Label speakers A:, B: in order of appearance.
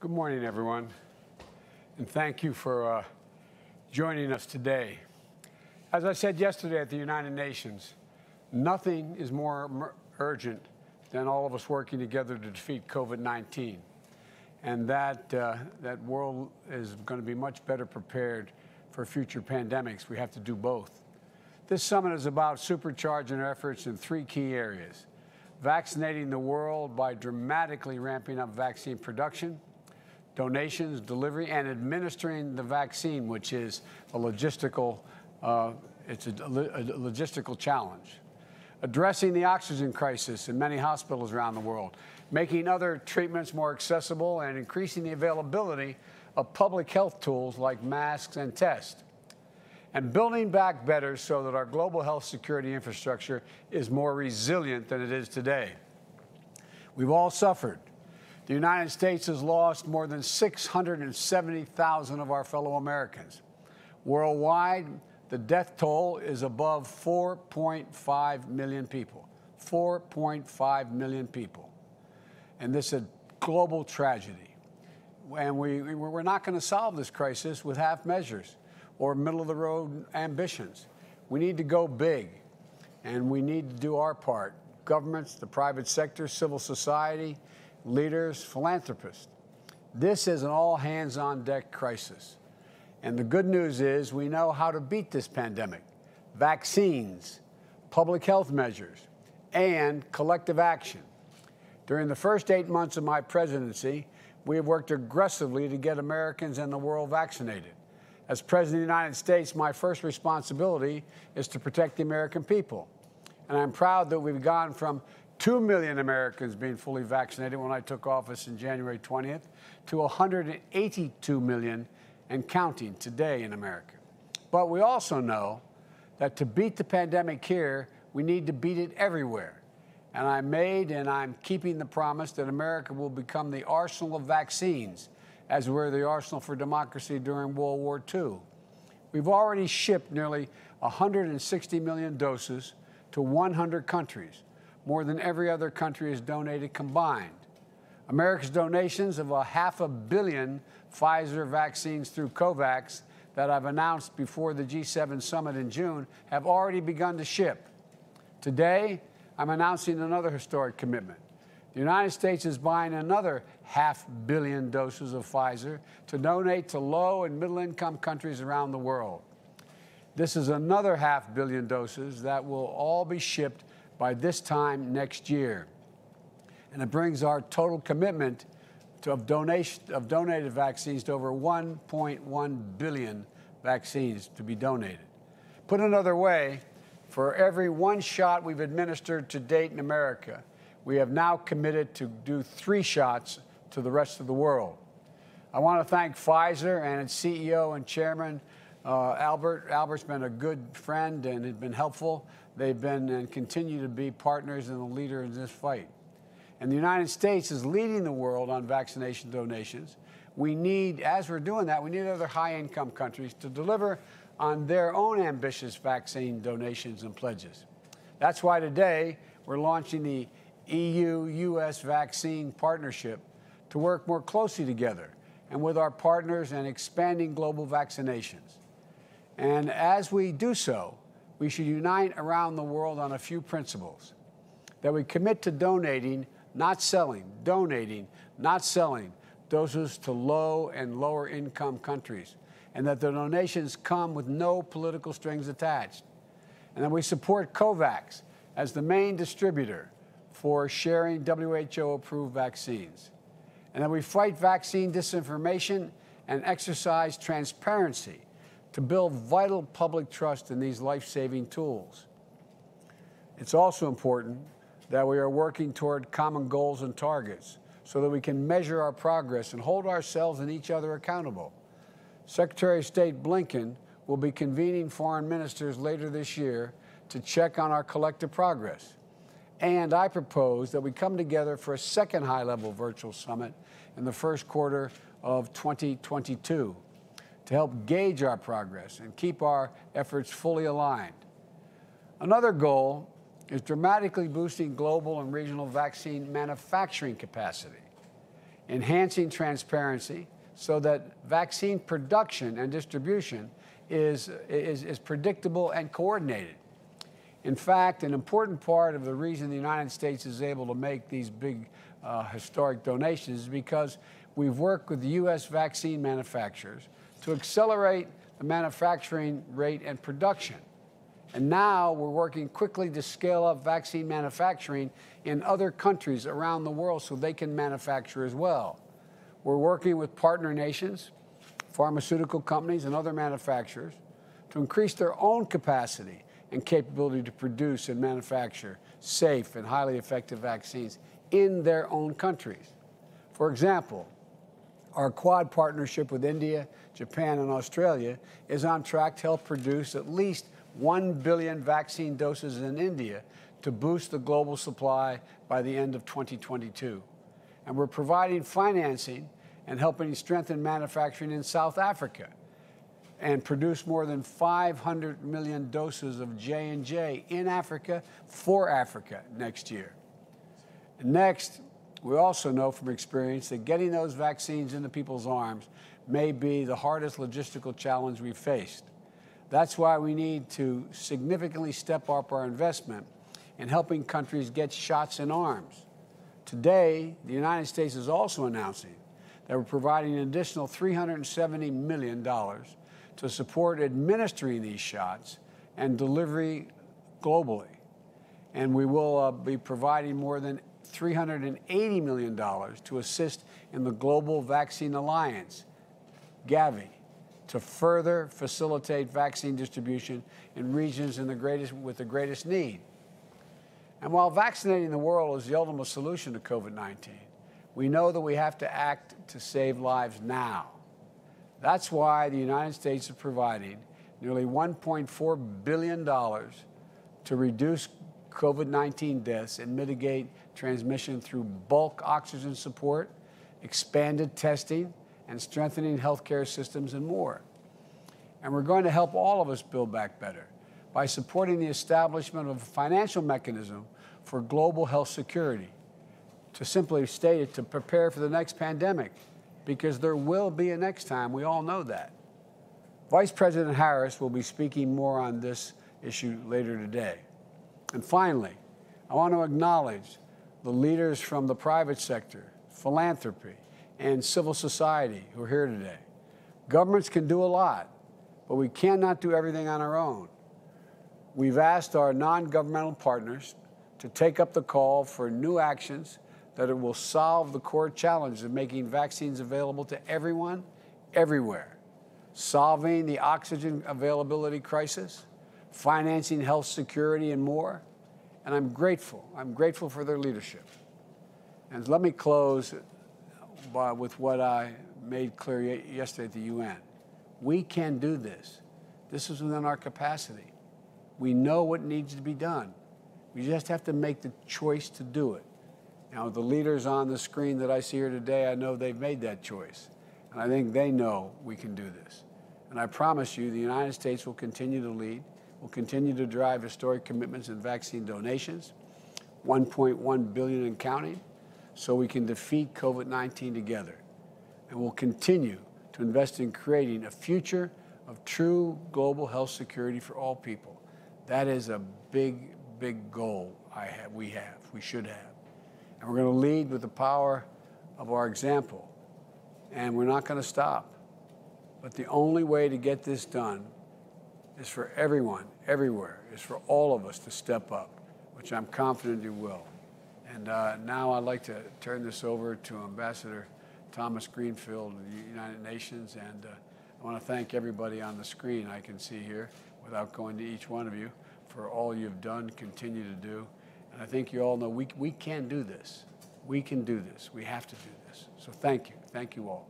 A: Good morning, everyone, and thank you for joining us today. As I said yesterday at the United Nations, nothing is more urgent than all of us working together to defeat COVID-19, and that world is going to be much better prepared for future pandemics. We have to do both. This summit is about supercharging our efforts in three key areas: vaccinating the world by dramatically ramping up vaccine production, donations, delivery, and administering the vaccine, which is a logistical challenge. Addressing the oxygen crisis in many hospitals around the world, making other treatments more accessible, and increasing the availability of public health tools like masks and tests. And building back better so that our global health security infrastructure is more resilient than it is today. We've all suffered. The United States has lost more than 670,000 of our fellow Americans. Worldwide, the death toll is above 4.5 million people. 4.5 million people. And this is a global tragedy. And we're not going to solve this crisis with half measures or middle-of-the-road ambitions. We need to go big, and we need to do our part. Governments, the private sector, civil society, leaders, philanthropists. This is an all-hands-on-deck crisis. And the good news is we know how to beat this pandemic: vaccines, public health measures, and collective action. During the first 8 months of my presidency, we have worked aggressively to get Americans and the world vaccinated. As President of the United States, my first responsibility is to protect the American people. And I'm proud that we've gone from 2 million Americans being fully vaccinated when I took office in January 20th to 182 million and counting today in America. But we also know that to beat the pandemic here, we need to beat it everywhere. And I made and I'm keeping the promise that America will become the arsenal of vaccines, as we were the arsenal for democracy during World War II. We've already shipped nearly 160 million doses to 100 countries, more than every other country has donated combined. America's donations of 500 million Pfizer vaccines through COVAX that I've announced before the G7 summit in June have already begun to ship. Today, I'm announcing another historic commitment. The United States is buying another 500 million doses of Pfizer to donate to low and middle-income countries around the world. This is another 500 million doses that will all be shipped by this time next year. And it brings our total commitment of donated vaccines to over 1.1 billion vaccines to be donated. Put another way, for every one shot we've administered to date in America, we have now committed to do 3 shots to the rest of the world. I want to thank Pfizer and its CEO and chairman, Albert. Albert's been a good friend and has been helpful. They've been and continue to be partners and a leader in this fight. And the United States is leading the world on vaccination donations. We need, as we're doing that, we need other high-income countries to deliver on their own ambitious vaccine donations and pledges. That's why today we're launching the EU-US vaccine partnership to work more closely together and with our partners and expanding global vaccinations. And as we do so, we should unite around the world on a few principles: that we commit to donating, not selling, donating, not selling doses to low and lower income countries, and that the donations come with no political strings attached, and that we support COVAX as the main distributor for sharing WHO-approved vaccines, and that we fight vaccine disinformation and exercise transparency to build vital public trust in these life-saving tools. It's also important that we are working toward common goals and targets so that we can measure our progress and hold ourselves and each other accountable. Secretary of State Blinken will be convening foreign ministers later this year to check on our collective progress. And I propose that we come together for a second high-level virtual summit in the first quarter of 2022 to help gauge our progress and keep our efforts fully aligned. Another goal is dramatically boosting global and regional vaccine manufacturing capacity. enhancing transparency so that vaccine production and distribution is predictable and coordinated. In fact, an important part of the reason the United States is able to make these big historic donations is because we've worked with the U.S. vaccine manufacturers to accelerate the manufacturing rate and production. And now we're working quickly to scale up vaccine manufacturing in other countries around the world so they can manufacture as well. We're working with partner nations, pharmaceutical companies, and other manufacturers to increase their own capacity and capability to produce and manufacture safe and highly effective vaccines in their own countries. For example, our Quad partnership with India, Japan, and Australia is on track to help produce at least 1 billion vaccine doses in India to boost the global supply by the end of 2022. And we're providing financing and helping strengthen manufacturing in South Africa and produce more than 500 million doses of J&J in Africa for Africa next year. And next, we also know from experience that getting those vaccines into people's arms may be the hardest logistical challenge we've faced. That's why we need to significantly step up our investment in helping countries get shots in arms. Today, the United States is also announcing that we're providing an additional $370 million to support administering these shots and delivery globally. And we will be providing more than $380 million to assist in the Global Vaccine Alliance, Gavi, to further facilitate vaccine distribution in regions with the greatest need. And while vaccinating the world is the ultimate solution to COVID-19, we know that we have to act to save lives now. That's why the United States is providing nearly $1.4 billion to reduce COVID-19 deaths and mitigate transmission through bulk oxygen support, expanded testing, and strengthening healthcare systems and more. And we're going to help all of us build back better by supporting the establishment of a financial mechanism for global health security. To simply state it, to prepare for the next pandemic, because there will be a next time, we all know that. Vice President Harris will be speaking more on this issue later today. And finally, I want to acknowledge the leaders from the private sector, philanthropy, and civil society who are here today. Governments can do a lot, but we cannot do everything on our own. We've asked our non-governmental partners to take up the call for new actions that it will solve the core challenge of making vaccines available to everyone, everywhere, solving the oxygen availability crisis, financing health security, and more. And I'm grateful. I'm grateful for their leadership. And let me close with what I made clear yesterday at the UN. We can do this. This is within our capacity. We know what needs to be done. We just have to make the choice to do it. Now, the leaders on the screen that I see here today, I know they've made that choice. And I think they know we can do this. And I promise you, the United States will continue to lead, will continue to drive historic commitments in vaccine donations, 1.1 billion and counting, so we can defeat COVID-19 together. And we'll continue to invest in creating a future of true global health security for all people. That is a big, big goal we should have. And we're going to lead with the power of our example. And we're not going to stop. But the only way to get this done is for everyone, everywhere, is for all of us to step up, which I'm confident you will. And now I'd like to turn this over to Ambassador Thomas Greenfield of the United Nations. And I want to thank everybody on the screen I can see here, without going to each one of you, for all you've done, continue to do. And I think you all know we can do this. We can do this. We have to do this. So thank you. Thank you all.